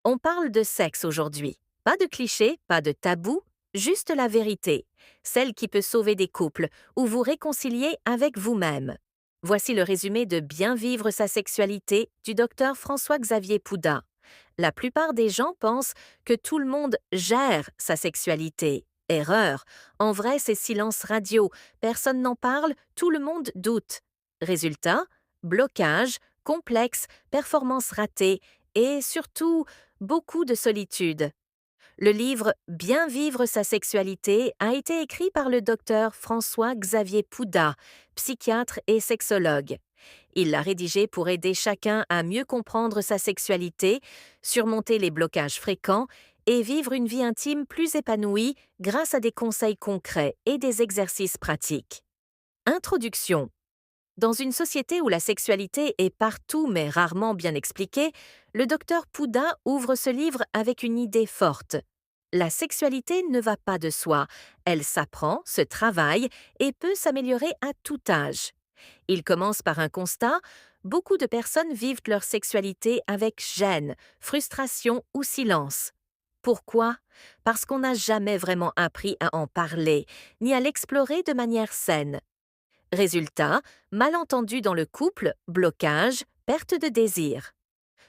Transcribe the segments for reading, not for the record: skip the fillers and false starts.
On parle de sexe aujourd'hui. Pas de clichés, pas de tabous, juste la vérité, celle qui peut sauver des couples ou vous réconcilier avec vous-même. Voici le résumé de Bien vivre sa sexualité du docteur François-Xavier Pouda. La plupart des gens pensent que tout le monde gère sa sexualité. Erreur. En vrai, c'est silence radio. Personne n'en parle, tout le monde doute. Résultat, blocage, complexe, performance ratée et surtout beaucoup de solitude. Le livre Bien vivre sa sexualité a été écrit par le docteur François-Xavier Pouda, psychiatre et sexologue. Il l'a rédigé pour aider chacun à mieux comprendre sa sexualité, surmonter les blocages fréquents et vivre une vie intime plus épanouie grâce à des conseils concrets et des exercices pratiques. Introduction. Dans une société où la sexualité est partout mais rarement bien expliquée, le docteur Pouda ouvre ce livre avec une idée forte. La sexualité ne va pas de soi, elle s'apprend, se travaille et peut s'améliorer à tout âge. Il commence par un constat, beaucoup de personnes vivent leur sexualité avec gêne, frustration ou silence. Pourquoi? Parce qu'on n'a jamais vraiment appris à en parler, ni à l'explorer de manière saine. Résultat, malentendu dans le couple, blocage, perte de désir.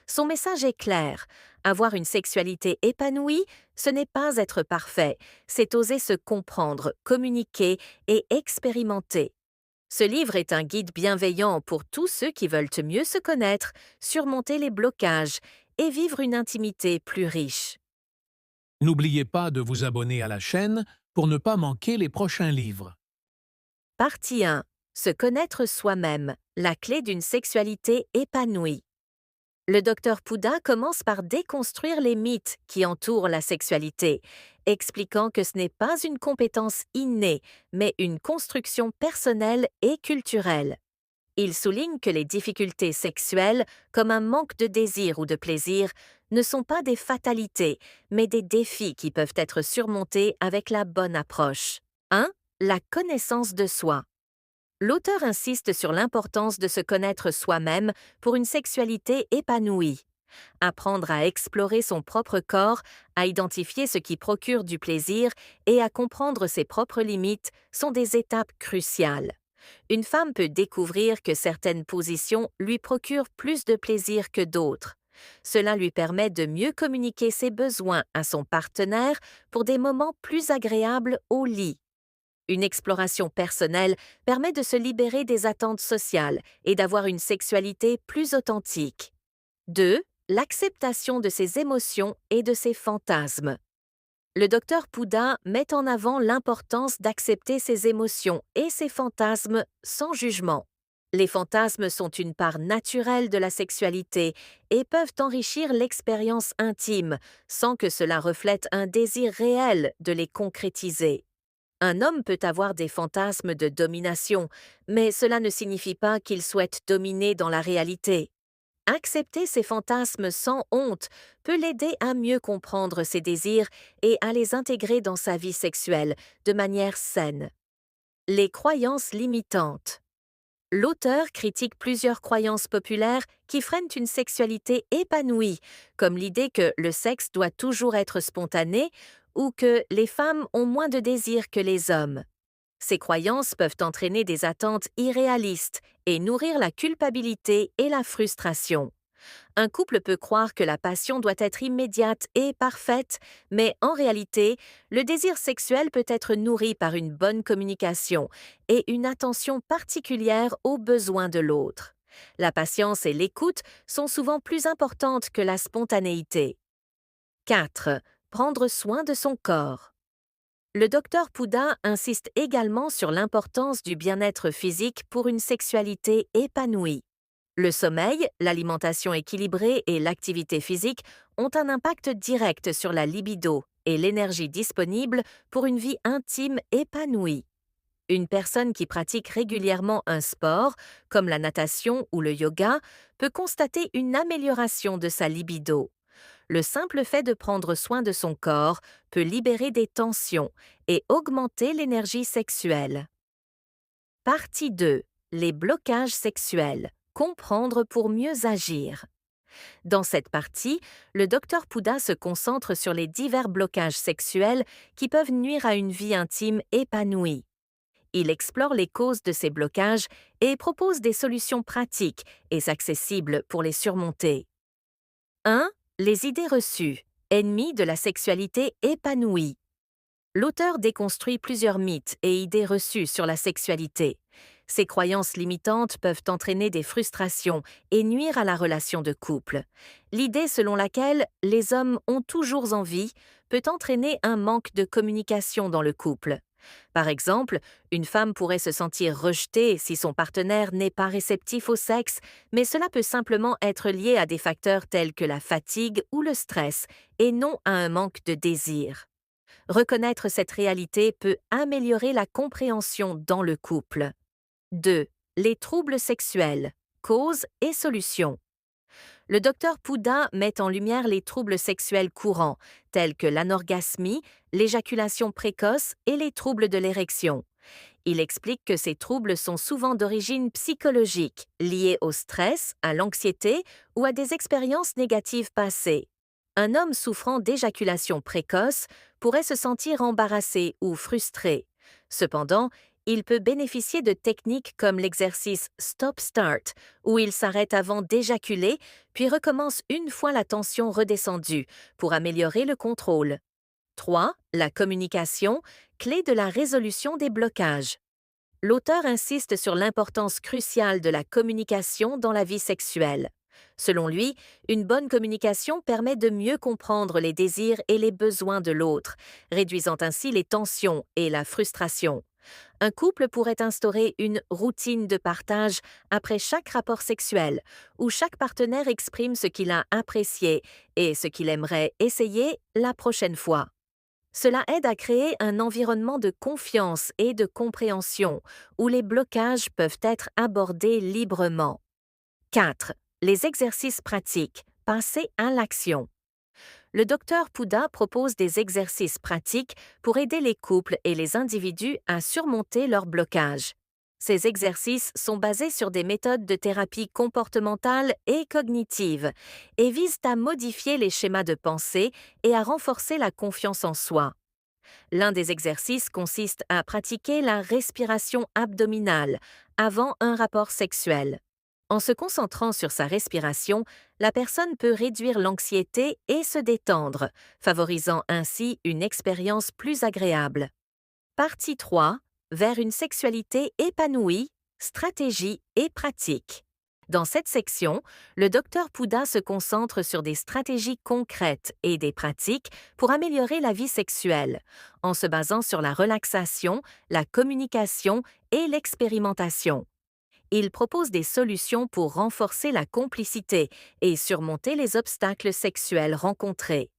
Son message est clair. Avoir une sexualité épanouie, ce n'est pas être parfait, c'est oser se comprendre, communiquer et expérimenter. Ce livre est un guide bienveillant pour tous ceux qui veulent mieux se connaître, surmonter les blocages et vivre une intimité plus riche. N'oubliez pas de vous abonner à la chaîne pour ne pas manquer les prochains livres. Partie 1. Se connaître soi-même, la clé d'une sexualité épanouie. Le docteur Pouda commence par déconstruire les mythes qui entourent la sexualité, expliquant que ce n'est pas une compétence innée, mais une construction personnelle et culturelle. Il souligne que les difficultés sexuelles, comme un manque de désir ou de plaisir, ne sont pas des fatalités, mais des défis qui peuvent être surmontés avec la bonne approche. 1. La connaissance de soi. L'auteur insiste sur l'importance de se connaître soi-même pour une sexualité épanouie. Apprendre à explorer son propre corps, à identifier ce qui procure du plaisir et à comprendre ses propres limites sont des étapes cruciales. Une femme peut découvrir que certaines positions lui procurent plus de plaisir que d'autres. Cela lui permet de mieux communiquer ses besoins à son partenaire pour des moments plus agréables au lit. Une exploration personnelle permet de se libérer des attentes sociales et d'avoir une sexualité plus authentique. 2. L'acceptation de ses émotions et de ses fantasmes. Le docteur Pouda met en avant l'importance d'accepter ses émotions et ses fantasmes sans jugement. Les fantasmes sont une part naturelle de la sexualité et peuvent enrichir l'expérience intime sans que cela reflète un désir réel de les concrétiser. Un homme peut avoir des fantasmes de domination, mais cela ne signifie pas qu'il souhaite dominer dans la réalité. Accepter ses fantasmes sans honte peut l'aider à mieux comprendre ses désirs et à les intégrer dans sa vie sexuelle de manière saine. Les croyances limitantes. L'auteur critique plusieurs croyances populaires qui freinent une sexualité épanouie, comme l'idée que le sexe doit toujours être spontané ou que les femmes ont moins de désir que les hommes. Ces croyances peuvent entraîner des attentes irréalistes et nourrir la culpabilité et la frustration. Un couple peut croire que la passion doit être immédiate et parfaite, mais en réalité, le désir sexuel peut être nourri par une bonne communication et une attention particulière aux besoins de l'autre. La patience et l'écoute sont souvent plus importantes que la spontanéité. 4. Prendre soin de son corps. Le docteur Pouda insiste également sur l'importance du bien-être physique pour une sexualité épanouie. Le sommeil, l'alimentation équilibrée et l'activité physique ont un impact direct sur la libido et l'énergie disponible pour une vie intime épanouie. Une personne qui pratique régulièrement un sport, comme la natation ou le yoga, peut constater une amélioration de sa libido. Le simple fait de prendre soin de son corps peut libérer des tensions et augmenter l'énergie sexuelle. Partie 2. Les blocages sexuels. Comprendre pour mieux agir. Dans cette partie, le docteur Pouda se concentre sur les divers blocages sexuels qui peuvent nuire à une vie intime épanouie. Il explore les causes de ces blocages et propose des solutions pratiques et accessibles pour les surmonter. 1. Les idées reçues, ennemies de la sexualité épanouie. L'auteur déconstruit plusieurs mythes et idées reçues sur la sexualité. Ces croyances limitantes peuvent entraîner des frustrations et nuire à la relation de couple. L'idée selon laquelle les hommes ont toujours envie peut entraîner un manque de communication dans le couple. Par exemple, une femme pourrait se sentir rejetée si son partenaire n'est pas réceptif au sexe, mais cela peut simplement être lié à des facteurs tels que la fatigue ou le stress, et non à un manque de désir. Reconnaître cette réalité peut améliorer la compréhension dans le couple. 2. Les troubles sexuels, causes et solutions. Le docteur Pouda met en lumière les troubles sexuels courants, tels que l'anorgasmie, l'éjaculation précoce et les troubles de l'érection. Il explique que ces troubles sont souvent d'origine psychologique, liés au stress, à l'anxiété ou à des expériences négatives passées. Un homme souffrant d'éjaculation précoce pourrait se sentir embarrassé ou frustré. Cependant, il peut bénéficier de techniques comme l'exercice Stop-Start, où il s'arrête avant d'éjaculer, puis recommence une fois la tension redescendue, pour améliorer le contrôle. 3. La communication, clé de la résolution des blocages. L'auteur insiste sur l'importance cruciale de la communication dans la vie sexuelle. Selon lui, une bonne communication permet de mieux comprendre les désirs et les besoins de l'autre, réduisant ainsi les tensions et la frustration. Un couple pourrait instaurer une routine de partage après chaque rapport sexuel, où chaque partenaire exprime ce qu'il a apprécié et ce qu'il aimerait essayer la prochaine fois. Cela aide à créer un environnement de confiance et de compréhension, où les blocages peuvent être abordés librement. 4. Les exercices pratiques. Passer à l'action. Le docteur Pouda propose des exercices pratiques pour aider les couples et les individus à surmonter leurs blocages. Ces exercices sont basés sur des méthodes de thérapie comportementale et cognitive et visent à modifier les schémas de pensée et à renforcer la confiance en soi. L'un des exercices consiste à pratiquer la respiration abdominale avant un rapport sexuel. En se concentrant sur sa respiration, la personne peut réduire l'anxiété et se détendre, favorisant ainsi une expérience plus agréable. Partie 3. Vers une sexualité épanouie, stratégie et pratique. Dans cette section, le docteur Pouda se concentre sur des stratégies concrètes et des pratiques pour améliorer la vie sexuelle, en se basant sur la relaxation, la communication et l'expérimentation. Il propose des solutions pour renforcer la complicité et surmonter les obstacles sexuels rencontrés.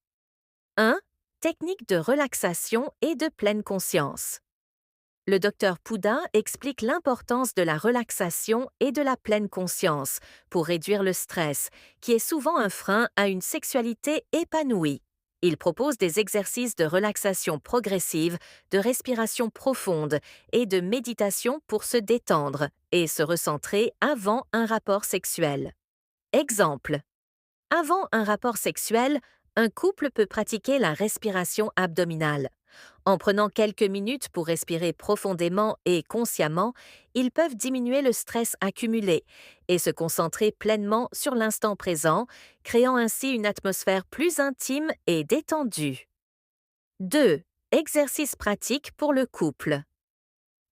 1. Technique de relaxation et de pleine conscience. Le docteur Pouda explique l'importance de la relaxation et de la pleine conscience pour réduire le stress, qui est souvent un frein à une sexualité épanouie. Il propose des exercices de relaxation progressive, de respiration profonde et de méditation pour se détendre et se recentrer avant un rapport sexuel. Exemple. Avant un rapport sexuel, un couple peut pratiquer la respiration abdominale. En prenant quelques minutes pour respirer profondément et consciemment, ils peuvent diminuer le stress accumulé et se concentrer pleinement sur l'instant présent, créant ainsi une atmosphère plus intime et détendue. 2. Exercices pratiques pour le couple.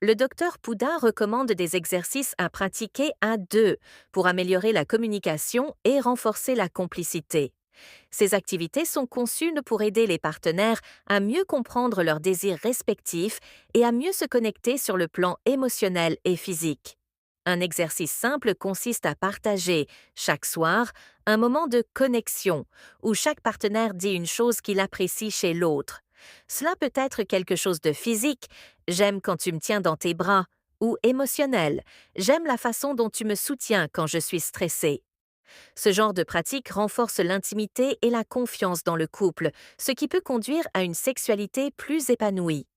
Le docteur Pouda recommande des exercices à pratiquer à deux pour améliorer la communication et renforcer la complicité. Ces activités sont conçues pour aider les partenaires à mieux comprendre leurs désirs respectifs et à mieux se connecter sur le plan émotionnel et physique. Un exercice simple consiste à partager, chaque soir, un moment de connexion, où chaque partenaire dit une chose qu'il apprécie chez l'autre. Cela peut être quelque chose de physique, j'aime quand tu me tiens dans tes bras, ou émotionnel, j'aime la façon dont tu me soutiens quand je suis stressé. Ce genre de pratique renforce l'intimité et la confiance dans le couple, ce qui peut conduire à une sexualité plus épanouie.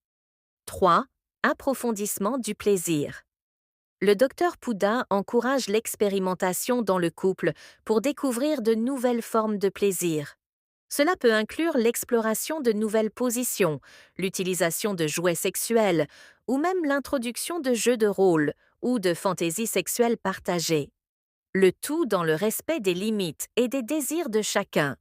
3. Approfondissement du plaisir. Le docteur Poudin encourage l'expérimentation dans le couple pour découvrir de nouvelles formes de plaisir. Cela peut inclure l'exploration de nouvelles positions, l'utilisation de jouets sexuels ou même l'introduction de jeux de rôle ou de fantaisies sexuelles partagées. Le tout dans le respect des limites et des désirs de chacun.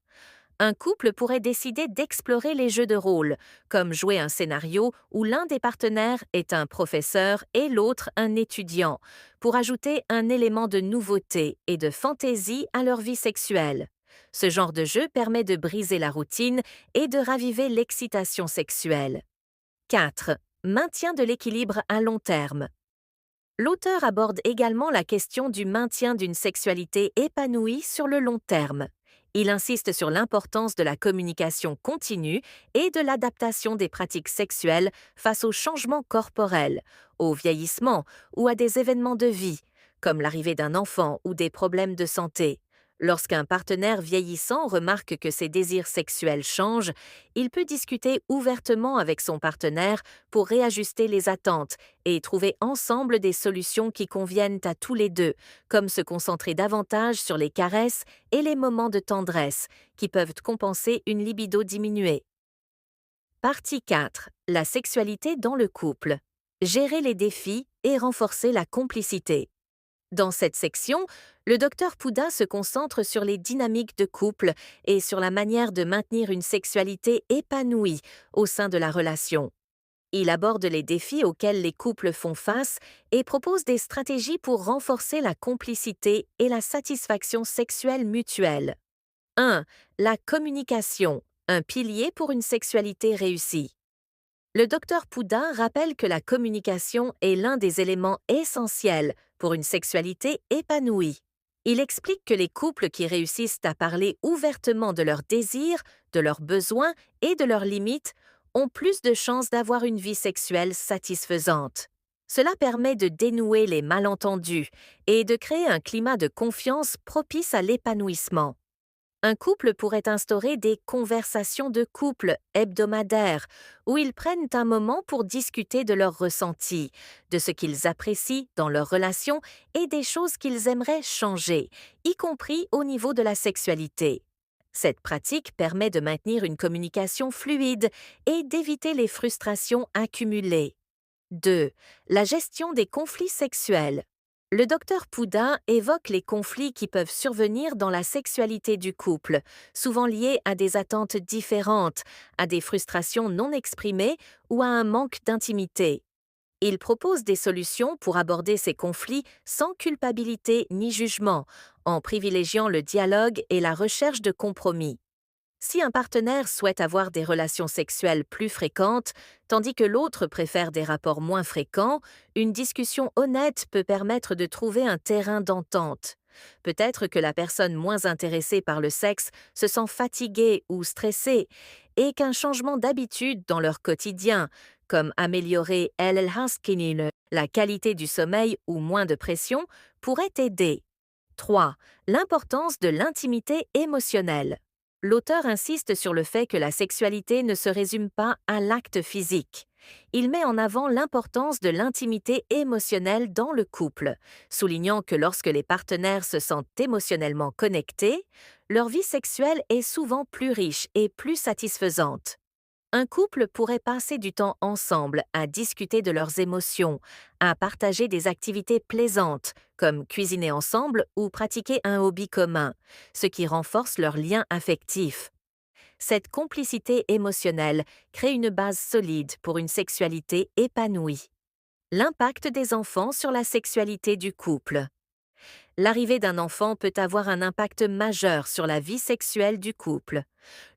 Un couple pourrait décider d'explorer les jeux de rôle, comme jouer un scénario où l'un des partenaires est un professeur et l'autre un étudiant, pour ajouter un élément de nouveauté et de fantaisie à leur vie sexuelle. Ce genre de jeu permet de briser la routine et de raviver l'excitation sexuelle. 4. Maintien de l'équilibre à long terme. L'auteur aborde également la question du maintien d'une sexualité épanouie sur le long terme. Il insiste sur l'importance de la communication continue et de l'adaptation des pratiques sexuelles face aux changements corporels, au vieillissement ou à des événements de vie, comme l'arrivée d'un enfant ou des problèmes de santé. Lorsqu'un partenaire vieillissant remarque que ses désirs sexuels changent, il peut discuter ouvertement avec son partenaire pour réajuster les attentes et trouver ensemble des solutions qui conviennent à tous les deux, comme se concentrer davantage sur les caresses et les moments de tendresse, qui peuvent compenser une libido diminuée. Partie 4. La sexualité dans le couple. Gérer les défis et renforcer la complicité. Dans cette section, le docteur Poudin se concentre sur les dynamiques de couple et sur la manière de maintenir une sexualité épanouie au sein de la relation. Il aborde les défis auxquels les couples font face et propose des stratégies pour renforcer la complicité et la satisfaction sexuelle mutuelle. 1. La communication, un pilier pour une sexualité réussie. Le docteur Poudin rappelle que la communication est l'un des éléments essentiels pour une sexualité épanouie. Il explique que les couples qui réussissent à parler ouvertement de leurs désirs, de leurs besoins et de leurs limites ont plus de chances d'avoir une vie sexuelle satisfaisante. Cela permet de dénouer les malentendus et de créer un climat de confiance propice à l'épanouissement. Un couple pourrait instaurer des conversations de couple hebdomadaires où ils prennent un moment pour discuter de leurs ressentis, de ce qu'ils apprécient dans leur relation et des choses qu'ils aimeraient changer, y compris au niveau de la sexualité. Cette pratique permet de maintenir une communication fluide et d'éviter les frustrations accumulées. 2. La gestion des conflits sexuels. Le docteur Poudin évoque les conflits qui peuvent survenir dans la sexualité du couple, souvent liés à des attentes différentes, à des frustrations non exprimées ou à un manque d'intimité. Il propose des solutions pour aborder ces conflits sans culpabilité ni jugement, en privilégiant le dialogue et la recherche de compromis. Si un partenaire souhaite avoir des relations sexuelles plus fréquentes, tandis que l'autre préfère des rapports moins fréquents, une discussion honnête peut permettre de trouver un terrain d'entente. Peut-être que la personne moins intéressée par le sexe se sent fatiguée ou stressée, et qu'un changement d'habitude dans leur quotidien, comme améliorer la qualité du sommeil ou moins de pression, pourrait aider. 3. L'importance de l'intimité émotionnelle. L'auteur insiste sur le fait que la sexualité ne se résume pas à l'acte physique. Il met en avant l'importance de l'intimité émotionnelle dans le couple, soulignant que lorsque les partenaires se sentent émotionnellement connectés, leur vie sexuelle est souvent plus riche et plus satisfaisante. Un couple pourrait passer du temps ensemble à discuter de leurs émotions, à partager des activités plaisantes, comme cuisiner ensemble ou pratiquer un hobby commun, ce qui renforce leur lien affectif. Cette complicité émotionnelle crée une base solide pour une sexualité épanouie. L'impact des enfants sur la sexualité du couple. L'arrivée d'un enfant peut avoir un impact majeur sur la vie sexuelle du couple.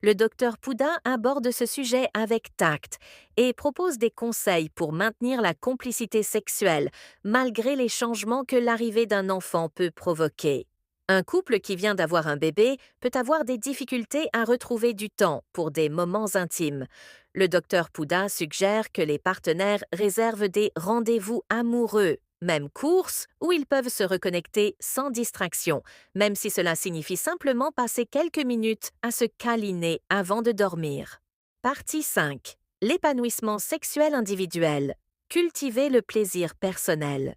Le docteur Poudin aborde ce sujet avec tact et propose des conseils pour maintenir la complicité sexuelle malgré les changements que l'arrivée d'un enfant peut provoquer. Un couple qui vient d'avoir un bébé peut avoir des difficultés à retrouver du temps pour des moments intimes. Le docteur Poudin suggère que les partenaires réservent des rendez-vous amoureux, même courses, où ils peuvent se reconnecter sans distraction, même si cela signifie simplement passer quelques minutes à se câliner avant de dormir. Partie 5. L'épanouissement sexuel individuel. Cultiver le plaisir personnel.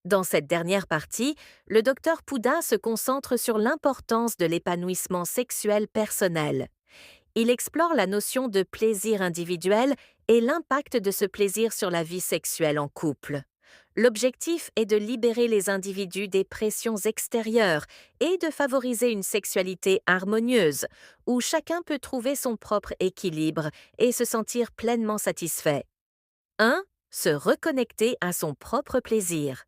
Dans cette dernière partie, le docteur Poudin se concentre sur l'importance de l'épanouissement sexuel personnel. Il explore la notion de plaisir individuel et l'impact de ce plaisir sur la vie sexuelle en couple. L'objectif est de libérer les individus des pressions extérieures et de favoriser une sexualité harmonieuse, où chacun peut trouver son propre équilibre et se sentir pleinement satisfait. 1. Se reconnecter à son propre plaisir.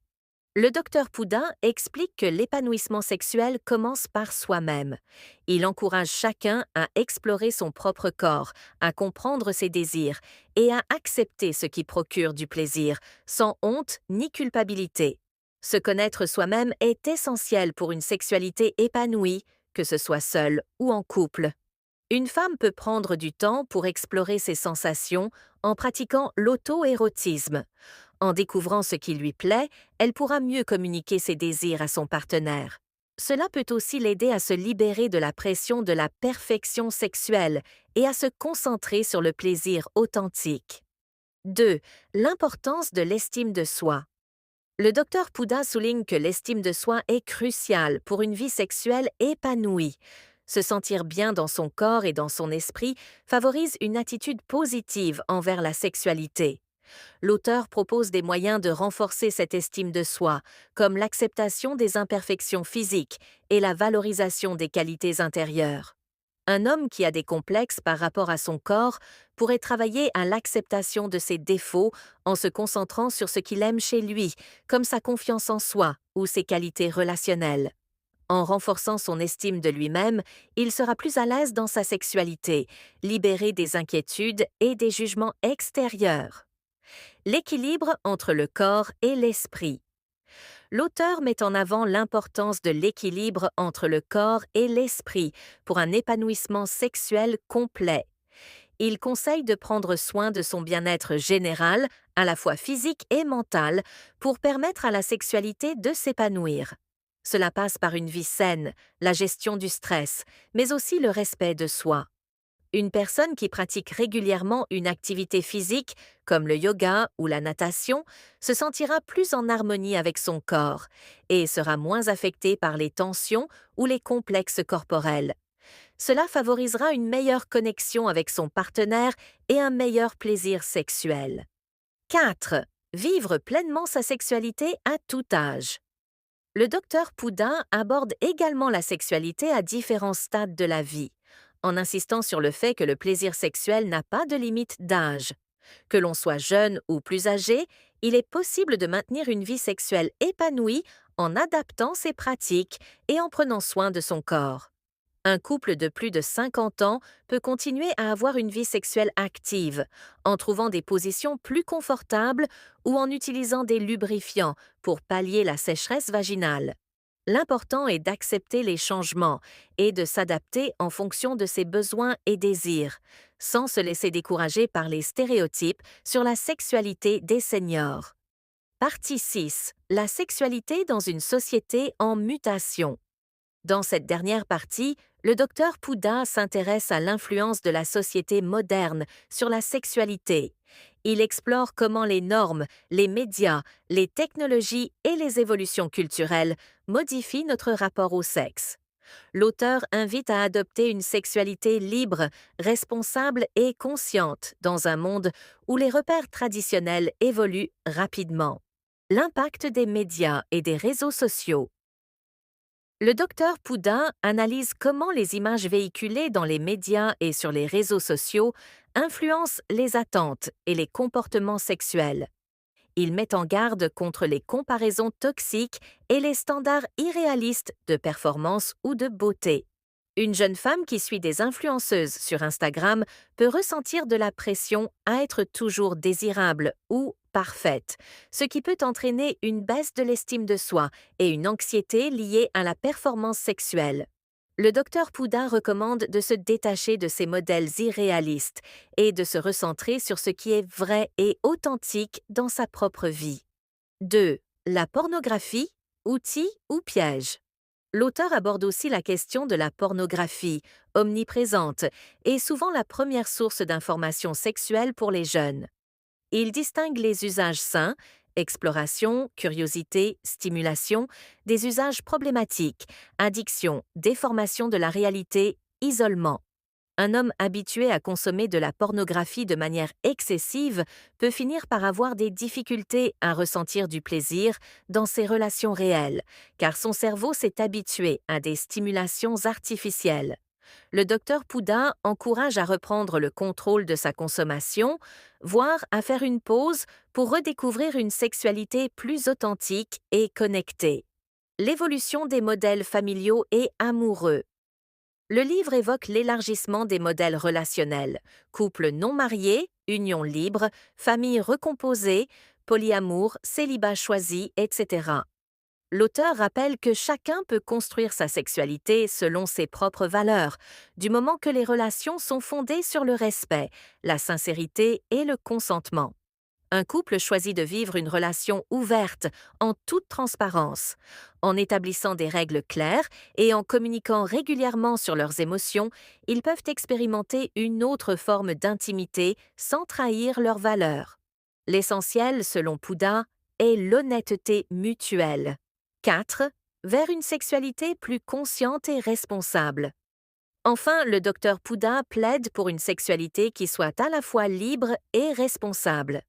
Le docteur Poudin explique que l'épanouissement sexuel commence par soi-même. Il encourage chacun à explorer son propre corps, à comprendre ses désirs et à accepter ce qui procure du plaisir, sans honte ni culpabilité. Se connaître soi-même est essentiel pour une sexualité épanouie, que ce soit seule ou en couple. Une femme peut prendre du temps pour explorer ses sensations en pratiquant l'auto-érotisme. En découvrant ce qui lui plaît, elle pourra mieux communiquer ses désirs à son partenaire. Cela peut aussi l'aider à se libérer de la pression de la perfection sexuelle et à se concentrer sur le plaisir authentique. 2. L'importance de l'estime de soi. Le docteur Poudin souligne que l'estime de soi est cruciale pour une vie sexuelle épanouie. Se sentir bien dans son corps et dans son esprit favorise une attitude positive envers la sexualité. L'auteur propose des moyens de renforcer cette estime de soi, comme l'acceptation des imperfections physiques et la valorisation des qualités intérieures. Un homme qui a des complexes par rapport à son corps pourrait travailler à l'acceptation de ses défauts en se concentrant sur ce qu'il aime chez lui, comme sa confiance en soi ou ses qualités relationnelles. En renforçant son estime de lui-même, il sera plus à l'aise dans sa sexualité, libéré des inquiétudes et des jugements extérieurs. L'équilibre entre le corps et l'esprit. L'auteur met en avant l'importance de l'équilibre entre le corps et l'esprit pour un épanouissement sexuel complet. Il conseille de prendre soin de son bien-être général, à la fois physique et mental, pour permettre à la sexualité de s'épanouir. Cela passe par une vie saine, la gestion du stress, mais aussi le respect de soi. Une personne qui pratique régulièrement une activité physique, comme le yoga ou la natation, se sentira plus en harmonie avec son corps et sera moins affectée par les tensions ou les complexes corporels. Cela favorisera une meilleure connexion avec son partenaire et un meilleur plaisir sexuel. 4. Vivre pleinement sa sexualité à tout âge. Le docteur Poudin aborde également la sexualité à différents stades de la vie, en insistant sur le fait que le plaisir sexuel n'a pas de limite d'âge. Que l'on soit jeune ou plus âgé, il est possible de maintenir une vie sexuelle épanouie en adaptant ses pratiques et en prenant soin de son corps. Un couple de plus de 50 ans peut continuer à avoir une vie sexuelle active, en trouvant des positions plus confortables ou en utilisant des lubrifiants pour pallier la sécheresse vaginale. L'important est d'accepter les changements et de s'adapter en fonction de ses besoins et désirs, sans se laisser décourager par les stéréotypes sur la sexualité des seniors. Partie 6. La sexualité dans une société en mutation. Dans cette dernière partie, le docteur Poudin s'intéresse à l'influence de la société moderne sur la sexualité. Il explore comment les normes, les médias, les technologies et les évolutions culturelles modifient notre rapport au sexe. L'auteur invite à adopter une sexualité libre, responsable et consciente dans un monde où les repères traditionnels évoluent rapidement. L'impact des médias et des réseaux sociaux. Le docteur Poudin analyse comment les images véhiculées dans les médias et sur les réseaux sociaux influencent les attentes et les comportements sexuels. Il met en garde contre les comparaisons toxiques et les standards irréalistes de performance ou de beauté. Une jeune femme qui suit des influenceuses sur Instagram peut ressentir de la pression à être toujours désirable ou parfaite, ce qui peut entraîner une baisse de l'estime de soi et une anxiété liée à la performance sexuelle. Le docteur Poudin recommande de se détacher de ces modèles irréalistes et de se recentrer sur ce qui est vrai et authentique dans sa propre vie. 2. La pornographie, outil ou piège. L'auteur aborde aussi la question de la pornographie, omniprésente, et souvent la première source d'informations sexuelles pour les jeunes. Il distingue les usages sains exploration, curiosité, stimulation, des usages problématiques, addiction, déformation de la réalité, isolement. Un homme habitué à consommer de la pornographie de manière excessive peut finir par avoir des difficultés à ressentir du plaisir dans ses relations réelles, car son cerveau s'est habitué à des stimulations artificielles. Le docteur Poudin encourage à reprendre le contrôle de sa consommation, voire à faire une pause pour redécouvrir une sexualité plus authentique et connectée. L'évolution des modèles familiaux et amoureux. Le livre évoque l'élargissement des modèles relationnels, couple non marié, union libre, famille recomposée, polyamour, célibat choisi, etc. L'auteur rappelle que chacun peut construire sa sexualité selon ses propres valeurs, du moment que les relations sont fondées sur le respect, la sincérité et le consentement. Un couple choisit de vivre une relation ouverte, en toute transparence. En établissant des règles claires et en communiquant régulièrement sur leurs émotions, ils peuvent expérimenter une autre forme d'intimité sans trahir leurs valeurs. L'essentiel, selon Poudin, est l'honnêteté mutuelle. 4. Vers une sexualité plus consciente et responsable. Enfin, le docteur Poudin plaide pour une sexualité qui soit à la fois libre et responsable.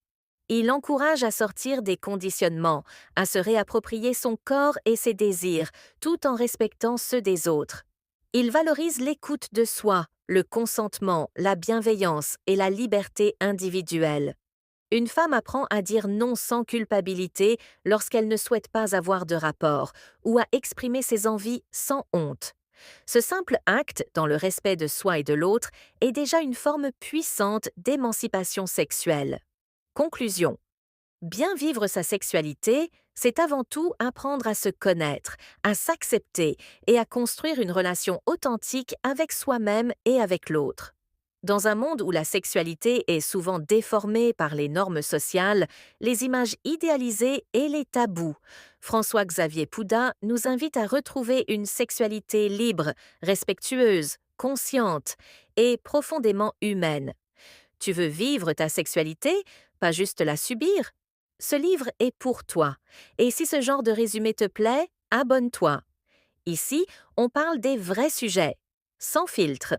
Il encourage à sortir des conditionnements, à se réapproprier son corps et ses désirs, tout en respectant ceux des autres. Il valorise l'écoute de soi, le consentement, la bienveillance et la liberté individuelle. Une femme apprend à dire non sans culpabilité lorsqu'elle ne souhaite pas avoir de rapport, ou à exprimer ses envies sans honte. Ce simple acte, dans le respect de soi et de l'autre, est déjà une forme puissante d'émancipation sexuelle. Conclusion. Bien vivre sa sexualité, c'est avant tout apprendre à se connaître, à s'accepter et à construire une relation authentique avec soi-même et avec l'autre. Dans un monde où la sexualité est souvent déformée par les normes sociales, les images idéalisées et les tabous, François-Xavier Poudin nous invite à retrouver une sexualité libre, respectueuse, consciente et profondément humaine. Tu veux vivre ta sexualité, pas juste la subir? Ce livre est pour toi. Et si ce genre de résumé te plaît, abonne-toi. Ici, on parle des vrais sujets, sans filtre.